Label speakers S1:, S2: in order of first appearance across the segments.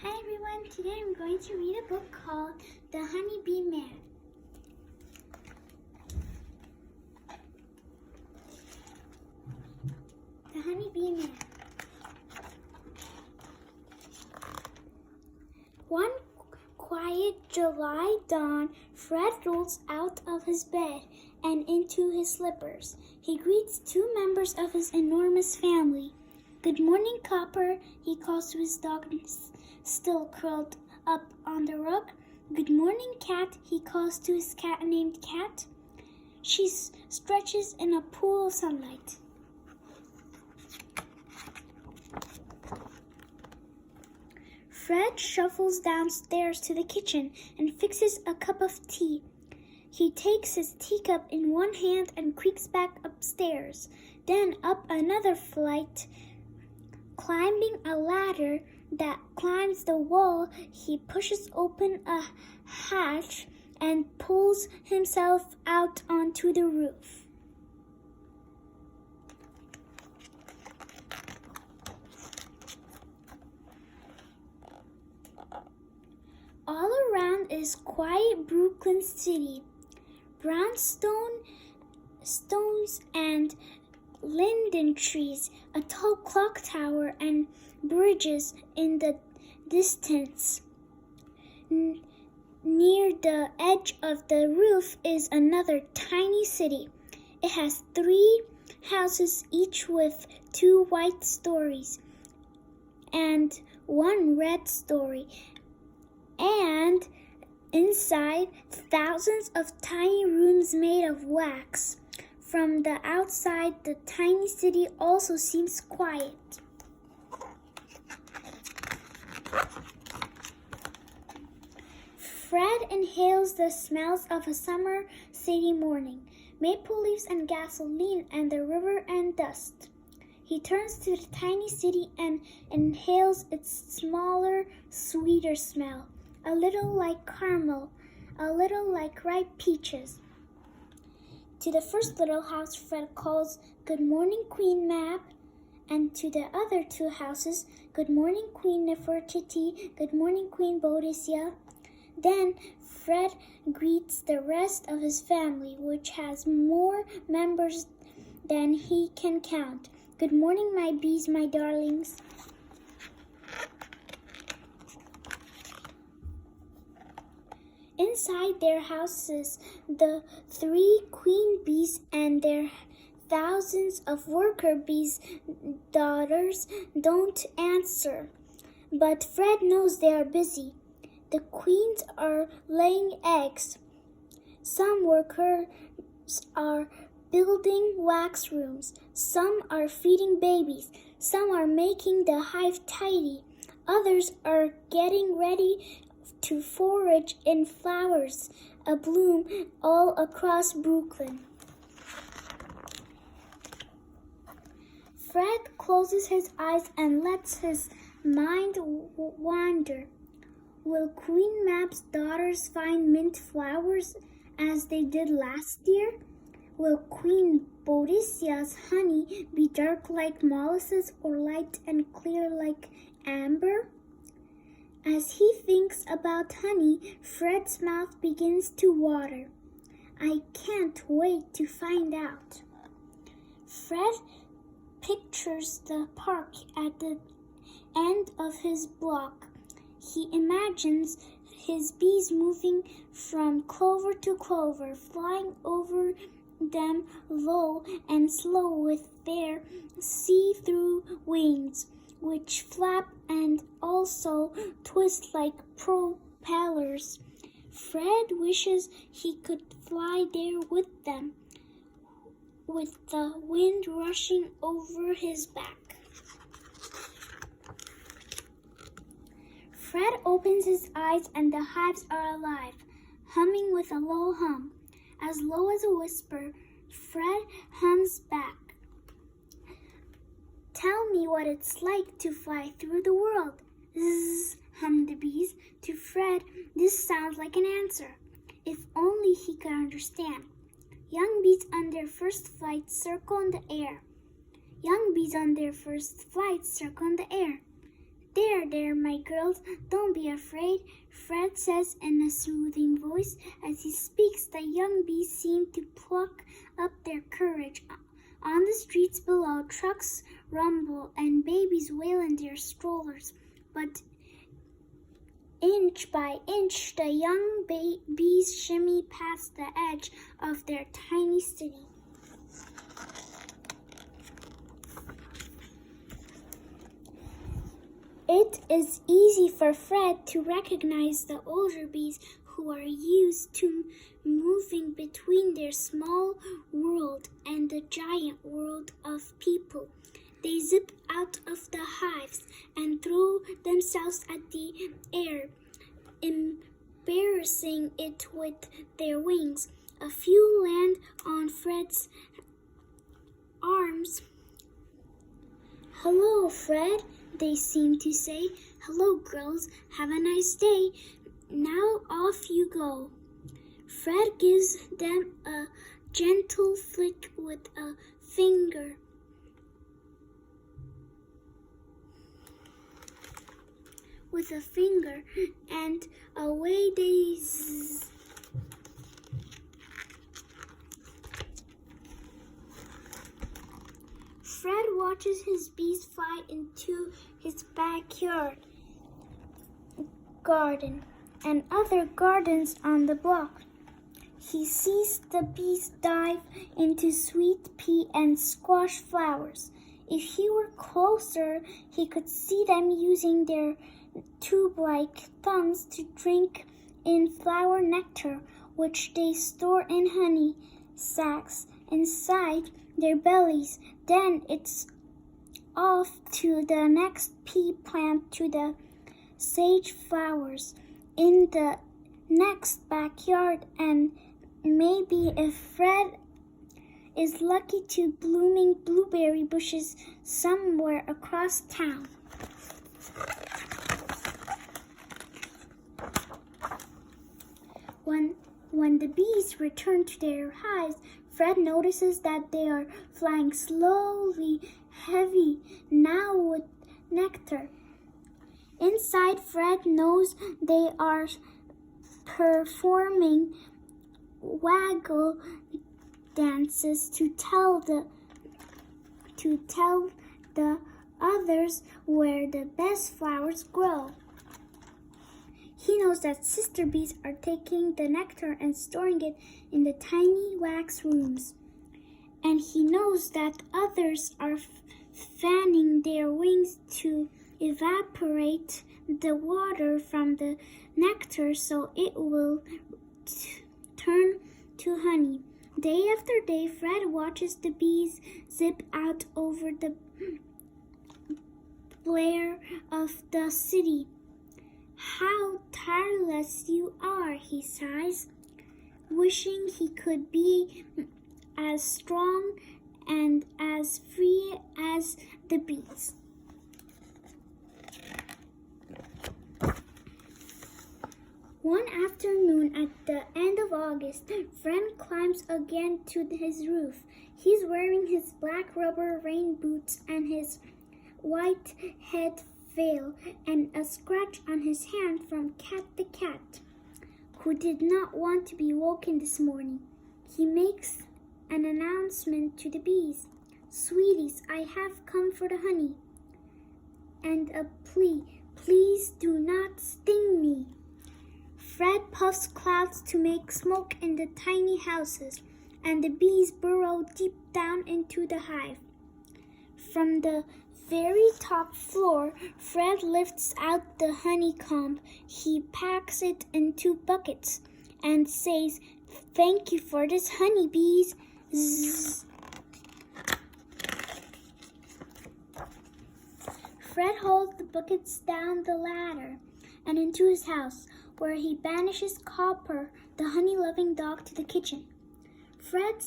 S1: Hi everyone, today I'm going to read a book called The Honeybee Man. The Honeybee Man. One quiet July dawn, Fred rolls out of his bed and into his slippers. He greets two members of his enormous family. "Good morning, Copper," he calls to his dog still curled up on the rug. "Good morning, Cat," he calls to his cat named Cat. She stretches in a pool of sunlight. Fred shuffles downstairs to the kitchen and fixes a cup of tea. He takes his teacup in one hand and creaks back upstairs, then up another flight. Climbing a ladder that climbs the wall, he pushes open a hatch and pulls himself out onto the roof. All around is quiet Brooklyn City. Brownstones and linden trees, a tall clock tower, and bridges in the distance. Near the edge of the roof is another tiny city. It has 3 houses, each with 2 white stories and 1 red story. And inside, thousands of tiny rooms made of wax. From the outside, the tiny city also seems quiet. Fred inhales the smells of a summer city morning, maple leaves and gasoline and the river and dust. He turns to the tiny city and inhales its smaller, sweeter smell, a little like caramel, a little like ripe peaches. To the first little house, Fred calls, "Good morning, Queen Mab," and to the other 2 houses, "Good morning, Queen Nefertiti, good morning, Queen Boadicea." Then Fred greets the rest of his family, which has more members than he can count. "Good morning, my bees, my darlings." Inside their houses, the 3 queen bees and their thousands of worker bees' daughters don't answer. But Fred knows they are busy. The queens are laying eggs. Some workers are building wax rooms. Some are feeding babies. Some are making the hive tidy. Others are getting ready to forage in flowers abloom all across Brooklyn. Fred closes his eyes and lets his mind wander. Will Queen Mab's daughters find mint flowers as they did last year? Will Queen Boadicea's honey be dark like molasses or light and clear like amber? As he thinks about honey, Fred's mouth begins to water. "I can't wait to find out." Fred pictures the park at the end of his block. He imagines his bees moving from clover to clover, flying over them low and slow with their see-through wings, which flap and also twist like propellers. Fred wishes he could fly there with them, with the wind rushing over his back. Fred opens his eyes and the hives are alive, humming with a low hum. As low as a whisper, Fred hums back. "Tell me what it's like to fly through the world." "Zzz," hum the bees. To Fred, this sounds like an answer. If only he could understand. Young bees on their first flight circle in the air. Young bees on their first flight circle in the air. There There, my girls. Don't be afraid," Fred says in a soothing voice. As he speaks, the young bees seem to pluck up their courage. On the streets below, trucks rumble and babies wail in their strollers. But inch by inch, the young bees shimmy past the edge of their tiny city. It is easy for Fred to recognize the older bees who are used to moving between their small world and the giant world of people. They zip out of the hives and throw themselves at the air, embarrassing it with their wings. A few land on Fred's arms. "Hello, Fred," they seem to say. "Hello, girls. Have a nice day. Now off you go." Fred gives them a gentle flick with a finger. And away they zzz. Fred watches his bees fly into his backyard garden and other gardens on the block. He sees the bees dive into sweet pea and squash flowers. If he were closer, he could see them using their tube-like tongues to drink in flower nectar, which they store in honey sacs inside their bellies. Then it's off to the next pea plant, to the sage flowers in the next backyard, and maybe, if Fred is lucky, to blooming blueberry bushes somewhere across town. When the bees return to their hives, Fred notices that they are flying slowly, heavy now with nectar. Inside, Fred knows they are performing waggle dances to tell the others where the best flowers grow. He knows that sister bees are taking the nectar and storing it in the tiny wax rooms. And he knows that others are fanning their wings to evaporate the water from the nectar so it will turn to honey. Day after day, Fred watches the bees zip out over the blare of the city. "How tireless you are," he sighs, wishing he could be as strong and as free as the bees. One afternoon at the end of August, Fred climbs again to his roof. He's wearing his black rubber rain boots and his white head veil, and a scratch on his hand from Cat the cat, who did not want to be woken this morning. He makes an announcement to the bees. "Sweeties, I have come for the honey." And a plea, "Please do not sting me." Fred puffs clouds to make smoke in the tiny houses, and the bees burrow deep down into the hive. From the very top floor, Fred lifts out the honeycomb. He packs it into buckets and says, "Thank you for this, honeybees." Zzz. Fred hauls the buckets down the ladder and into his house, where he banishes Copper, the honey-loving dog, to the kitchen. Fred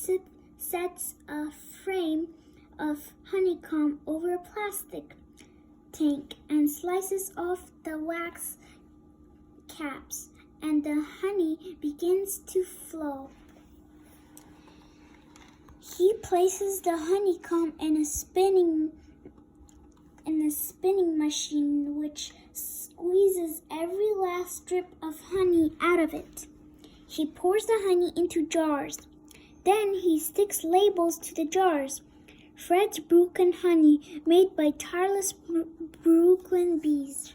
S1: sets a frame of honeycomb over a plastic tank and slices off the wax caps, and the honey begins to flow. He places the honeycomb in a spinning in a spinning machine which squeezes every last drip of honey out of it. He pours the honey into jars. Then he sticks labels to the jars. Fred's Brooklyn honey, made by tireless Brooklyn bees.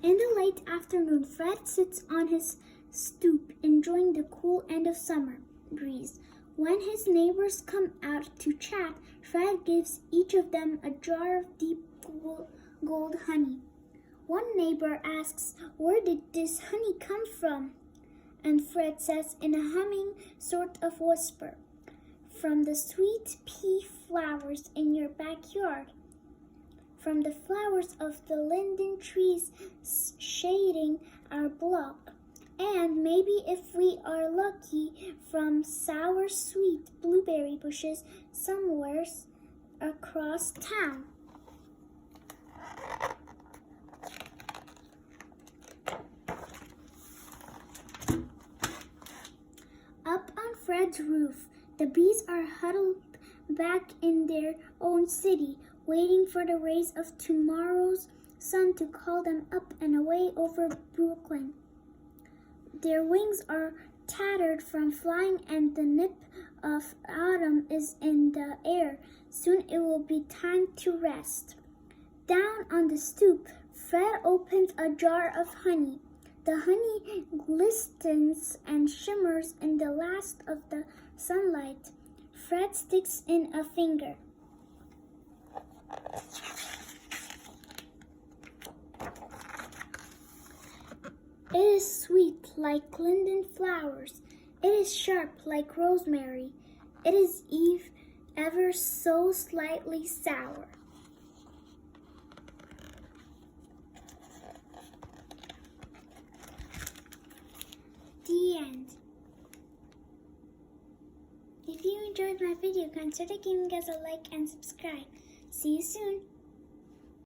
S1: In the late afternoon, Fred sits on his stoop, enjoying the cool end of summer breeze. When his neighbors come out to chat, Fred gives each of them a jar of deep gold honey. One neighbor asks, "Where did this honey come from?" And Fred says in a humming sort of whisper, "From the sweet pea flowers in your backyard. From the flowers of the linden trees shading our block. And maybe if we are lucky, from sour sweet blueberry bushes somewhere across town." Up on Fred's roof, the bees are huddled back in their own city, waiting for the rays of tomorrow's sun to call them up and away over Brooklyn. Their wings are tattered from flying and the nip of autumn is in the air. Soon it will be time to rest. Down on the stoop, Fred opens a jar of honey. The honey glistens and shimmers in the last of the sunlight. Fred sticks in a finger. It is sweet like linden flowers. It is sharp like rosemary. It is ever so slightly sour. The end. If you enjoyed my video, consider giving us a like and subscribe. See you soon.